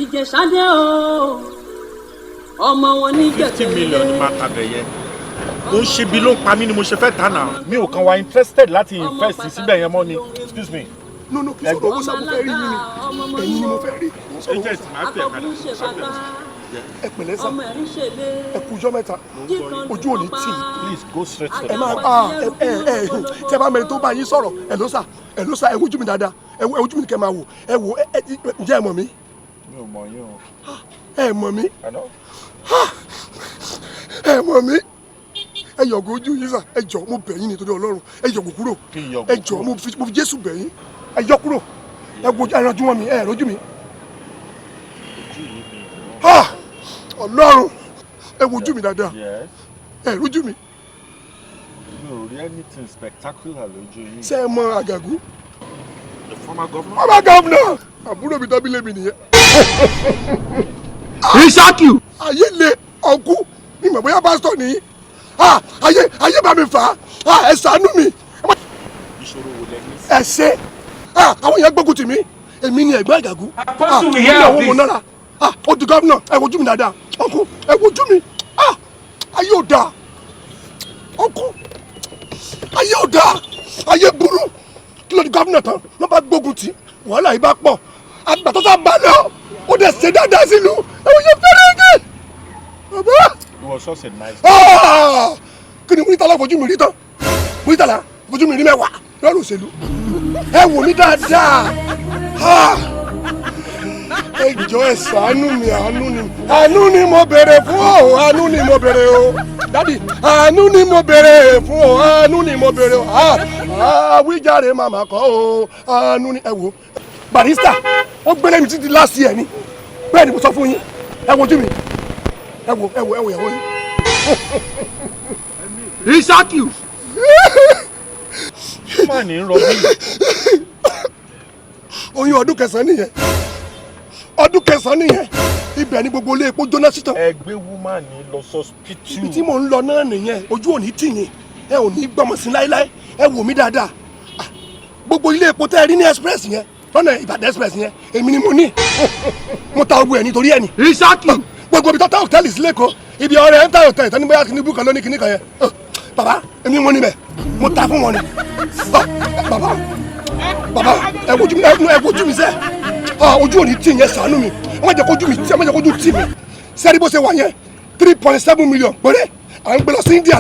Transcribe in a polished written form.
Ìjẹ̀ṣadé o ọmọ wọn ní Ìjẹ̀ṣadé. 50 million ni máa tabẹ̀ yẹn ó ń ṣe bí ló ń pa mí ni mo ṣe fẹ́ tà náà mi ò kàn wá interested láti invest síbẹ̀ yẹn mọ́ ni excuse me. no kí sọ̀rọ̀ owó sàmúfẹ́ rí yín ni ẹ̀yin ni mo fẹ́ rí. agent máa tẹ̀ padà ẹ pẹ̀lẹ́ sá ẹ kú ọjọ́ mẹ́ta ojú ò ní tì í. please go straight to ẹ máa tí ẹ bá mẹ́rin tó bá yín sọ̀rọ̀ ẹ ló sà ẹ wojú mi dáadáa ẹ wojú mi kẹ́ máa wò ẹ wò ǹjẹ́ ẹ mọ̀ mí. mi ò mọ̀ yín o. ẹ mọ̀ mí. ẹ mọ̀ mí. ẹ yọ̀gò ojú yín sà ẹ jọ̀ọ́ mo bẹ̀ yín nítorí Ọlọ́run ẹ yọ̀gò kúrò ẹ jọ̀ọ́ mo fi Jésù bẹ̀ yín ẹ yọ kúrò ẹ wojú ẹ rọjú wọn mi ẹ rọjú mi. Ọlọ́run ẹ wojú mi dáadáa ẹ rọjú mi. mi ò rí anything spectacular lójú yín. ṣé ẹ mọ Àgàgù. the former governor. former governor àbúrò mi tábìlì mi nìyẹn. Ìṣákì. ayé le ọkú mi mọ̀ bóyá pásítọ̀ nìyí ayé bá mi fà á ẹ ṣàánú mi. ìṣòro wo lẹ ní. ẹ ṣe àwọn èèyàn gbógun tì mí èmi ni ẹ̀gbọ́n Àgàgù ìyàwó mo nára ó di gómìnà ẹ wojú mi dáadáa ọkú ẹ wojú mi ayé ò dáa ọkú ayé ò dáa ayé burú kí ló di gómìnà tán wọn bá gbógun tì wàhálà yìí bá pọ̀ àgbà tó sá bá lọ ó dẹ̀ ṣe dáadáa sílùú ẹ̀wọ̀n yẹn fẹ́rẹ̀ gé bàbá. it was such a nice. kí ni Muritala fojú mi rí tán Muritala fojú mi rí mẹ́wàá lọ́rùn òṣèlú ẹ wò mí dáadáa ẹ jọ̀ọ́ ẹ ṣàánú mi àánú ni mo béèrè fún o àánú ni mo béèrè o dádì àánú ni mo béèrè fún o àánú ni mo béèrè o àwíjàre màmá kọ́ o àánú ni ẹ wò Barrister ó gbélé mi títí last year ni bẹ́ẹ̀ ni mo sọ fún yín ẹ wojú mi ẹ wò ìyàwó yín. Ìṣákì. má ní rọbí. oyún ọdún kẹsàn-án nìyẹn ibẹ̀ ni gbogbo ilé epo jóná sí tán. ẹgbẹ́ woman ní lọ sọ́spítù. ibi tí mò ń lọ náà nìyẹn ojú ò ní tì yín ẹ ò ní gbọmọ sí láéláé ẹ wò mí dáadáa gbogbo ilé epo tẹ́ ẹ rí ní express yẹn lọ́nà Ìbàdàn express yẹn èmi ni mo ní mo ta ogun ẹ̀ nítorí ẹ̀ ni. Ìṣákì. gbogbo ibi tó ta hòtẹ́ẹ̀lì sílẹ̀ kọ́ ibi ọ̀rẹ́ ẹ̀ ń ta hòtẹ́ẹ̀lì tán ní bóyá kìnnìbù kan lónìí kìnnì kan yẹn bàbá èmi mo níbẹ̀ mo ta fún wọn ni bàbá ẹ wojú mi sẹ́ ojú ò ní tì yẹn ṣàánú mi ẹ má jẹ́ kójú tì mí sẹ́rí bó ṣe wà yẹn 3.7 million péré à ń gbé lọ sí India.